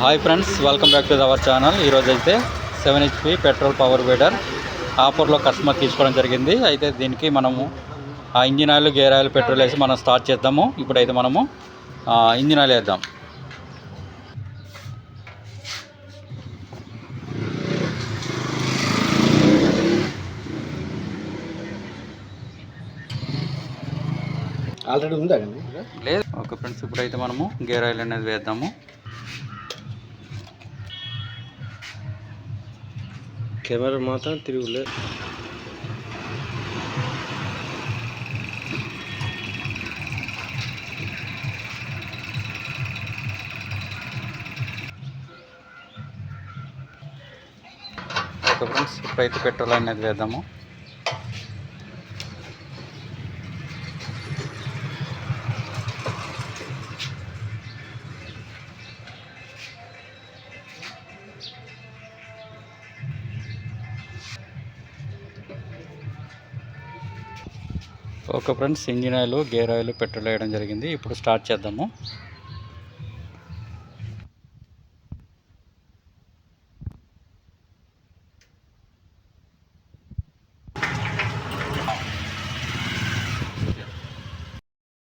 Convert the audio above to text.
Hi friends, welcome back to our channel. ఈరోజు అయితే 7 HP petrol power weeder ఆఫర్లో customer తీసుకోవడం జరిగింది. అయితే దీనికి మనము engine oil, gear oil, petrol వేసి మనం స్టార్ట్ చేద్దాము. ఇప్పుడైతే మనము ఇంజిన్ ఆయిల్ వేద్దాం. ఆల్రెడీ ఉందా లేదు. ఓకే ఫ్రెండ్స్, ఇప్పుడైతే మనము గేర్ ఆయిల్ అనేది వేద్దాము. కెమెరా మాత్రం తిరుగులే. ఓకే ఫ్రెండ్స్, ఇప్పుడైతే పెట్రోల్ అనేది వేద్దాము. Okay friends, engine oil, gear oil, petrol వేయడం జరిగింది. ఇప్పుడు స్టార్ట్ చేద్దాము.